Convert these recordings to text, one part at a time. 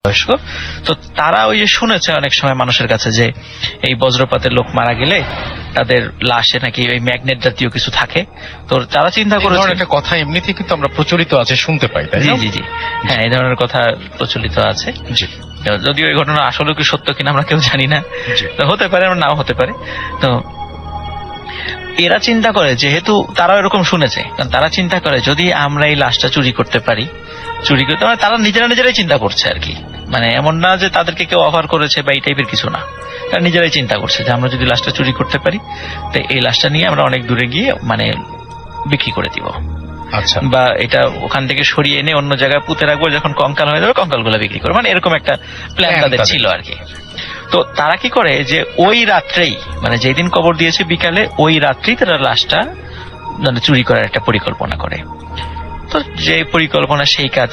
বয়স্ক। তো তারা ওই যে শুনেছে অনেক সময় মানুষের কাছে যে এই বজ্রপাতের লোক মারা গেলে তাদের লাশে নাকি ওই ম্যাগনেট জাতীয় কিছু থাকে। তো তারা চিন্তা করেছে, একটা কথা এমনিতে কিন্তু আমরা প্রচলিত আছে শুনতে পাই, তাই জি না? জি জি হ্যাঁ, এই ধরনের কথা প্রচলিত আছে। জি যদিও এই ঘটনা আসলে কি সত্য কিনা আমরা কেউ জানি না, জি। তো হতে পারে নাও হতে পারে। তো এরা চিন্তা করে, যেহেতু তারা এরকম শুনেছে, কারণ তারা চিন্তা করে যদি আমরা এই লাশটা চুরি করতে পারি, চুরি করতে মানে তারা নিজেরাই চিন্তা করছে আর কি, মানে এমন না যে তাদেরকে কেউ অফার করেছে বা এই টাইপের কিছু না, তারা নিজেরাই চিন্তা করছে যে আমরা যদি লাশটা চুরি করতে পারি তো এই লাশটা নিয়ে আমরা অনেক দূরে গিয়ে মানে বিক্রি করে দিব, আচ্ছা, বা এটা ওখান থেকে সরিয়ে এনে অন্য জায়গায় পুঁতে রাখবো, যখন কঙ্কাল হয়ে যাবে কঙ্কাল গুলো বিক্রি করবো, মানে এরকম একটা প্ল্যান তাদের ছিল আর কি। তো তারা কি করে যে ওই রাত্রেই, মানে যেদিন কবর দিয়েছে বিকালে, ওই রাত্রেই তারা লাশটা মানে চুরি করার একটা পরিকল্পনা করে। তো যে পরিকল্পনা সেই কাজ।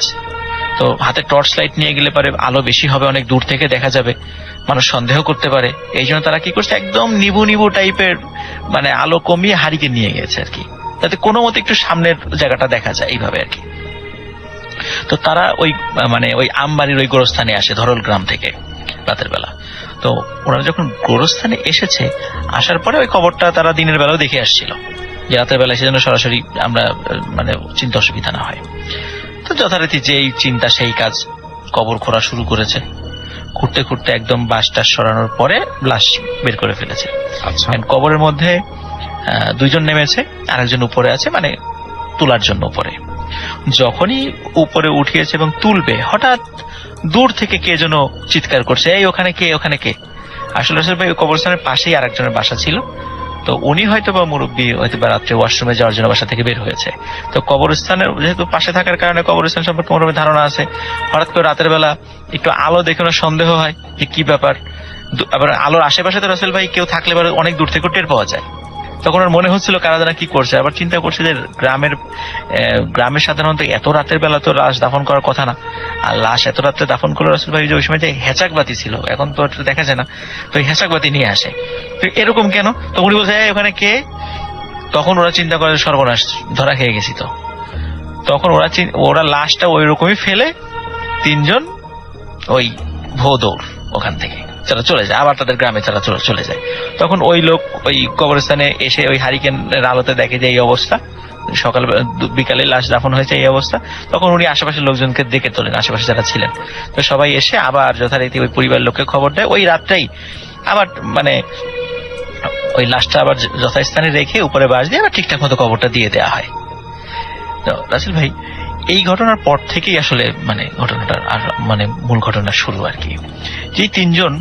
তো হাতে টর্চ লাইট নিয়ে গেলে পারে আলো বেশি হবে, অনেক দূর থেকে দেখা যাবে, মানুষ সন্দেহ করতে পারে। এই জন্য তারা কি করছে, একদম নিবু নিবু টাইপের মানে আলো কমিয়ে হারিকে নিয়ে গেছে আর কি, যাতে কোনো মতে একটু সামনের জায়গাটা দেখা যায় এইভাবে আর কি। তো তারা ওই মানে ওই আমবাড়ির ওই গোরস্থানে আসে ধরল গ্রাম থেকে রাতের বেলা। তো ওরা যখন গোরস্থানে এসেছে, আসার পরে ওই খবরটা তারা দিনের বেলাও দেখে আসছিল যে রাতের বেলা সেজন্য সরাসরি আমরা মানে চিন্তা অসুবিধা না হয়। তো যথারীতি যেই চিন্তা সেই কাজ, কবর খোঁড়া শুরু করেছে। খুঁড়তে খুঁড়তে একদম বাঁশটা সরানোর পরে লাশ বের করে ফেলেছে। আচ্ছা, কবরের মধ্যে দুইজন নেমেছে, আরেকজন উপরে আছে, মানে তোলার জন্য উপরে। যখনই উপরে উঠিয়েছে এবং তুলবে, হঠাৎ দূর থেকে কে যেন চিৎকার করছে, এই ওখানে কে, ওখানে কে। আসলে আসলে ভাই কবরস্থানের পাশেই আরেকজনের বাসা ছিল। তো উনি হয়তো বা মুরব্বী, হয়তো বা রাত্রে ওয়াশরুমে যাওয়ার জন্য বাসা থেকে বের হয়েছে। তো কবরস্থানের যেহেতু পাশে থাকার কারণে কবরস্থান সম্পর্কে মোটামুটি ধারণা আছে। হঠাৎ করে রাতের বেলা একটু আলো দেখে ওনার সন্দেহ হয় যে কি ব্যাপার। আবার আলোর আশেপাশে তো রাসেল ভাই কেউ থাকলে এবার অনেক দূর থেকে টের পাওয়া যায়। তখন ওর মনে হচ্ছিল কারা জানা কি করছে। আবার চিন্তা করছে যে গ্রামের সাধারণত এত রাতের বেলা তো লাশ দাফন করার কথা না, আর লাশ এত রাত্রে দাফন করলো রাসেল ভাই যে ওই সময় যে হেঁচাক বাতি ছিল, এখন তো দেখা যায় না, তো হেঁচাক বাতি নিয়ে আসে। তো এরকম কেন? তো উনি বলছে ওখানে কে। তখন ওরা চিন্তা করে সর্বনাশ, ধরা খেয়ে গেছি। তো তখন ওরা লাশটা ওই রকমই ফেলে তিনজন ওই ভো দৌড় ওখান থেকে তারা চলে যায়, আবার তাদের গ্রামে তারা চলে যায়। তখন ওই লোক ওই কবরস্থানে এসে ওই হারিকেনের আলোতে দেখে যে এই অবস্থা, সকাল বিকালে লাশ দাফন হয়েছে এই অবস্থা। তখন উনি আশেপাশের লোকজনকে ডেকে তোলেন, আশেপাশে যারা ছিলেন। তো সবাই এসে আবার যথারীতি ওই পরিবার লোককে খবর দেয়। ওই রাতটাই আবার মানে ওই লাশটা আবার যথাস্থানে রেখে উপরে বাঁশ দিয়ে আবার ঠিকঠাক মতো কবরটা দিয়ে দেওয়া হয়। তো রাসেল ভাই, এই ঘটনার পর থেকেই আসলে মানে ঘটনাটার আর মানে মূল ঘটনা শুরু আর কি। যে তিনজন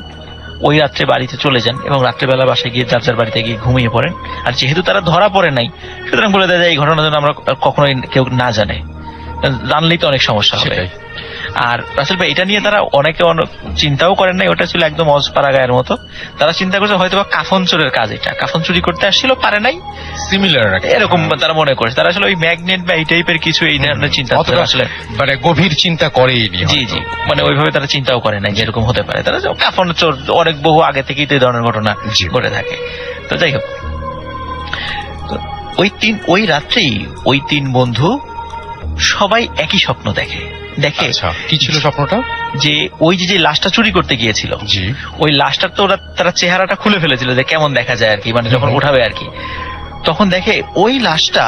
ওই রাত্রে বাড়িতে চলে যান এবং রাত্রেবেলা বাসায় গিয়ে যার যার বাড়িতে গিয়ে ঘুমিয়ে পড়েন। আর যেহেতু তারা ধরা পড়ে নাই, সুতরাং বলে দেয় যে এই ঘটনা যেন আমরা কখনোই কেউ না জানে, জানলেই তো অনেক সমস্যা হবে। আর রাসেল ভাই, এটা নিয়ে তারা অনেকে চিন্তাও করেন নাই, ওটা ছিল একদম অজপাড়া গায়ের মতো। তারা চিন্তা করছে হয়তো বা কাফন চোরের কাজ, এটা কাফন চুরি করতে আসছিল, পারে নাই, সিমিলার এরকম তারা মনে করেছে। তারা আসলে ওই ম্যাগনেট বা এই টাইপের কিছু এই ধরনের চিন্তা আসলে মানে গভীর চিন্তা করেইনি। জি জি, মানে ওইভাবে তারা চিন্তাও করে নাই যে এরকম হতে পারে। তারা কাফন চোর অনেক বহু আগে থেকেই তো এই ধরনের ঘটনা ঘটে থাকে। তো যাই হোক, ওই রাত্রেই ওই তিন বন্ধু সবাই একই স্বপ্ন দেখে। কি ছিল স্বপ্নটা? যে ওই যে লাশটা চুরি করতে গিয়েছিল, ওই লাশটার তো তারা চেহারাটা খুলে ফেলেছিল যে কেমন দেখা যায় আর কি, মানে যখন উঠাবে আর কি, তখন দেখে ওই লাশটা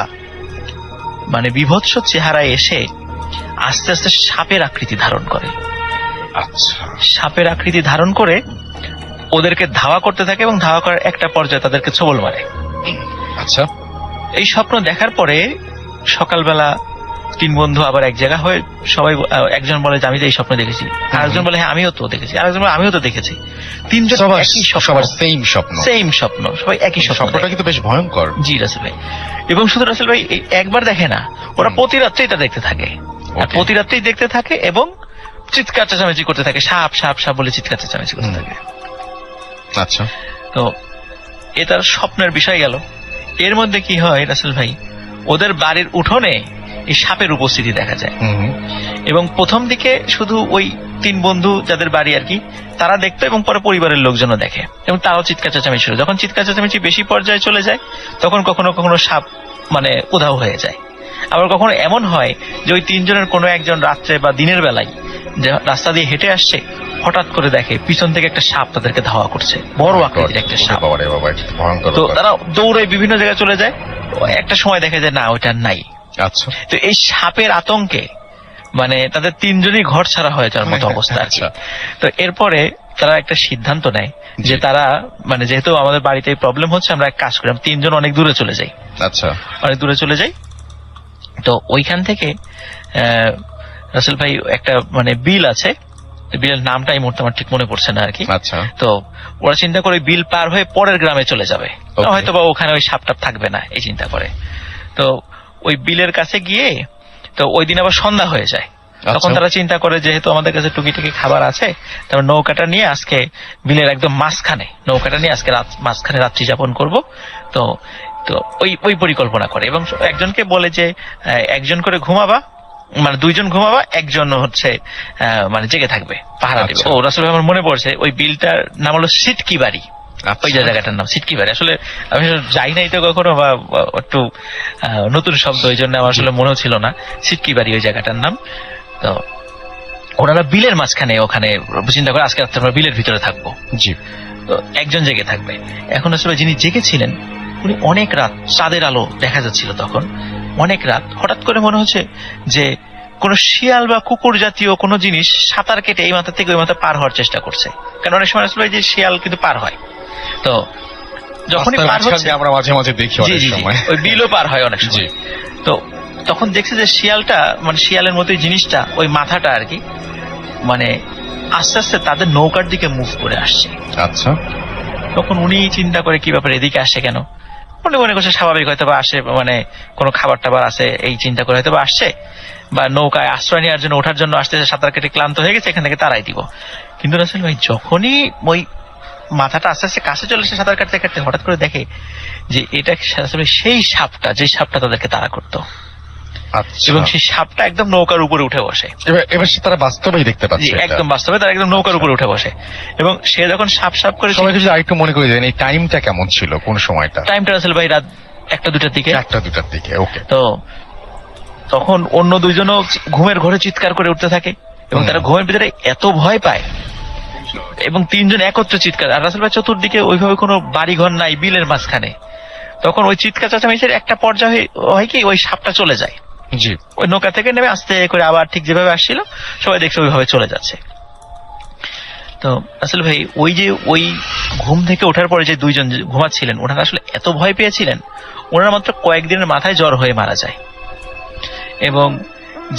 মানে বিভৎস চেহারায় এসে আস্তে আস্তে সাপের আকৃতি ধারণ করে। আচ্ছা, সাপের আকৃতি ধারণ করে ওদেরকে ধাওয়া করতে থাকে এবং ধাওয়া করার একটা পর্যায়ে তাদেরকে ছোবল মারে। আচ্ছা, এই স্বপ্ন দেখার পরে সকালবেলা তিন বন্ধু আবার এক জায়গা হয়ে সবাই, একজন বলে যে আমি তো এই স্বপ্ন দেখেছি, আরেকজন বলে হ্যাঁ আমিও তো দেখেছি, আরেকজন বলে আমিও তো দেখেছি। তিনজন সবার সেম স্বপ্ন, সবাই একই স্বপ্ন। স্বপ্নটা কিন্তু বেশ ভয়ঙ্কর। জি রাসেল ভাই, এবং শুধু রাসেল ভাই একবার দেখে না, ওরা প্রতি রাত্রেই এটা দেখতে থাকে, আর প্রতি রাত্রেই দেখতে থাকে এবং চিৎকার চেঁচামেচি করতে থাকে, সাপ সাপ সাপ বলে চিৎকার চেঁচামেচি করতে থাকে। আচ্ছা, তো এ তার স্বপ্নের বিষয় গেল। এর মধ্যে কি হয় রাসেল ভাই, ওদের বাড়ির উঠোনে এই সাপের উপস্থিতি দেখা যায়। এবং প্রথম দিকে শুধু ওই তিন বন্ধু যাদের বাড়ি আর কি তারা দেখতো, এবং পরে পরিবারের লোকজনও দেখে এবং তারাও চিৎকার চেঁচামেচি শুরু। যখন চিৎকার চেঁচামেচি বেশি পর্যায়ে চলে যায়, তখন কখনো কখনো সাপ মানে উধাও হয়ে যায়। আবার কখনো এমন হয় যে ওই তিনজনের কোনো একজন রাত্রে বা দিনের বেলায় যে রাস্তা দিয়ে হেঁটে আসছে, হঠাৎ করে দেখে পিছন থেকে একটা সাপ তাদেরকে ধাওয়া করছে, বড় আকৃতির একটা সাপ। বাবা রে বাবা, এটা ভয়ঙ্কর তো ব্যাপার। তারা দৌড়ে বিভিন্ন জায়গায় চলে যায়, একটা সময় দেখে যে না ওইটা নাই। আচ্ছা তো এই সাপের আতঙ্কে মানে তাদের তিনজনই ঘর ছাড়া হয়ে যাওয়ার মতো অবস্থা আর কি। আচ্ছা। তো এরপরে তারা একটা সিদ্ধান্ত নেয় যে জি। তারা মানে যেহেতু আমাদের বাড়িতে প্রবলেম হচ্ছে, আমরা এক কাজ করি, আমরা তিনজন অনেক দূরে চলে যাই, আচ্ছা অনেক দূরে চলে যাই। তো ওইখান থেকে রাসেল ভাই একটা মানে বিল আছে, বিলের নামটা এই মুহূর্তে আমার ঠিক মনে পড়ছে না আর কি। আচ্ছা তো ওরা চিন্তা করে বিল পার হয়ে পরের গ্রামে চলে যাবে, Okay. হয়তো বা ওখানে ওই সাপটা থাকবে না এই চিন্তা করে। তো ওই বিলের কাছে গিয়ে তো ওই দিন আবার সন্ধ্যা হয়ে যায়। তখন আচ্ছা। তারা চিন্তা করে যেহেতু আমাদের কাছে টুকিটাকি খাবার আছে, তারপর নৌকাটা নিয়ে আজকে বিলের একদম মাঝখানে, নৌকাটা নিয়ে আজকে মাঝখানে রাত্রি যাপন করব। তো তো ওই ওই পরিকল্পনা করে এবং একজনকে বলে যে একজন করে ঘুমাবা, মানে দুইজন ঘুমাবা, একজন হচ্ছে মানে জেগে থাকবে, পাহারা দেবে। আচ্ছা। ও রাসেল ভাই, আমার মনে পড়ছে ওই বিলটার নাম হলো সিটকি বাড়ি। আচ্ছা। ওই জায়গাটার নাম সিটকি বাড়ি। আসলে আমি যাই নাই তো কখনো, বা একটু নতুন শব্দ, ওই জন্য আমার আসলে মনেও ছিল না সিটকি বাড়ি ওই জায়গাটার নাম। তো ওনারা বিলের মাঝখানে ওখানে চিন্তা করে আজকে রাত্রে আমরা বিলের ভিতরে থাকবো। জি। তো একজন জেগে থাকবে। এখন আসলে যিনি জেগেছিলেন উনি অনেক রাত, চাঁদের আলো দেখা যাচ্ছিল তখন, অনেক রাত হঠাৎ করে মনে হচ্ছে যে কোন শিয়াল বা কুকুর জাতীয় কোন জিনিস সাঁতার কেটে এই মাথা থেকে ওই মাথা পার হওয়ার চেষ্টা করছে। কারণ অনেক সময় আসলে যে শিয়াল কিন্তু পার হয়, তো যখনই রাস্তার পার মাঝখান হচ্ছে, দিয়ে আমরা মাঝে মাঝে দেখি জি অনেক জি জি, সময়। ওই বিলও পার হয় অনেক জি। সময়। তো তখন দেখছে যে শিয়ালটা মানে শিয়ালের মতোই জিনিসটা, ওই মাথাটা আর কি, মানে আস্তে আস্তে তাদের নৌকার দিকে মুভ করে আসছে। আচ্ছা তখন উনি চিন্তা করে কি ব্যাপার, এদিকে আসে কেন। উনি মনে করছে স্বাভাবিক, হয়তো বা আসে, মানে কোনো খাবার টাবার আছে এই চিন্তা করে হয়তো বা আসছে, বা নৌকায় আশ্রয় নেওয়ার জন্য ওঠার জন্য আসতেছে, সাঁতার কেটে ক্লান্ত হয়ে গেছে, এখান থেকে তারাই দিব। কিন্তু রাসেল ভাই যখনই ওই মাথাটা আস্তে আস্তে কাছে চলে এসে সাঁতার কাটতে কাটতে হঠাৎ করে দেখে যে এটা আসলে সেই সাপটা, যে সাপটা তাদেরকে তাড়া করতো, আচ্ছা। এবং সেই সাপটা একদম নৌকার উপরে উঠে বসে। এবার সে তারা বাস্তবেই দেখতে জি, পাচ্ছে এটা। একদম বাস্তবে তারা একদম নৌকার উপরে উঠে বসে, এবং সে যখন সাপ সাপ করে, সবাইকে যদি আরেকটু মনে করে দেন এই টাইমটা কেমন ছিল, কোন সময়টা? টাইমটা রাসেল ভাই রাত 1-2টার দিকে। 1-2টার দিকে। ওকে। তো তখন অন্য দুইজনও ঘুমের ঘরে চিৎকার করে উঠতে থাকে, এবং তারা ঘুমের ভিতরে এত ভয় পায়, এবং তিনজন একত্রে চিৎকার। আর রাসেল ভাই চতুর্দিকে ওইভাবে কোনো বাড়ি ঘর নাই, বিলের মাঝখানে। তখন ওই চিৎকার চেঁচামেচির একটা পর্যায়ে হয় কি, ওই সাপটা চলে যায়, জি। ওই নৌকা থেকে নেমে আস্তে করে আবার ঠিক যেভাবে আসছিল সবাই দেখছে ওইভাবে চলে যাচ্ছে। তো আসলে ভাই ওই যে ওই ঘুম থেকে ওঠার পরে যে দুইজন ঘুমাচ্ছিলেন, ওনারা আসলে এত ভয় পেয়েছিলেন, ওনারা মাত্র কয়েকদিনের মাথায় জ্বর হয়ে মারা যায়। এবং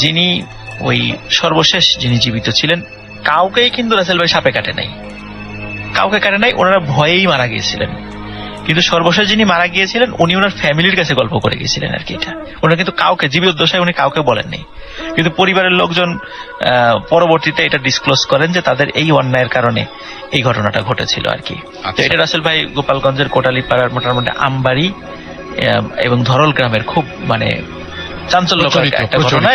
যিনি ওই সর্বশেষ যিনি জীবিত ছিলেন, কাউকেই কিন্তু রাসেল ভাই সাপে কাটে নাই, কাউকে কাটে নাই, ওনারা ভয়েই মারা গিয়েছিলেন। কিন্তু সর্বশেষ যিনি মারা গিয়েছিলেন উনি ওনার ফ্যামিলির কাছে গল্প করে গিয়েছিলেন আর কি। এটা ওনারা কিন্তু কাউকে, জীবিত দশায় উনি কাউকে বলেননি, কিন্তু পরিবারের লোকজন পরবর্তীতে এটা ডিসক্লোজ করেন যে তাদের এই অন্যায়ের কারণে এই ঘটনাটা ঘটেছিল আর কি। তো এটা রাসেল ভাই গোপালগঞ্জের কোটালীপাড়ার মোটামুটি আমবাড়ি এবং ধরল গ্রামের খুব মানে চাঞ্চল্যকর একটা ঘটনা।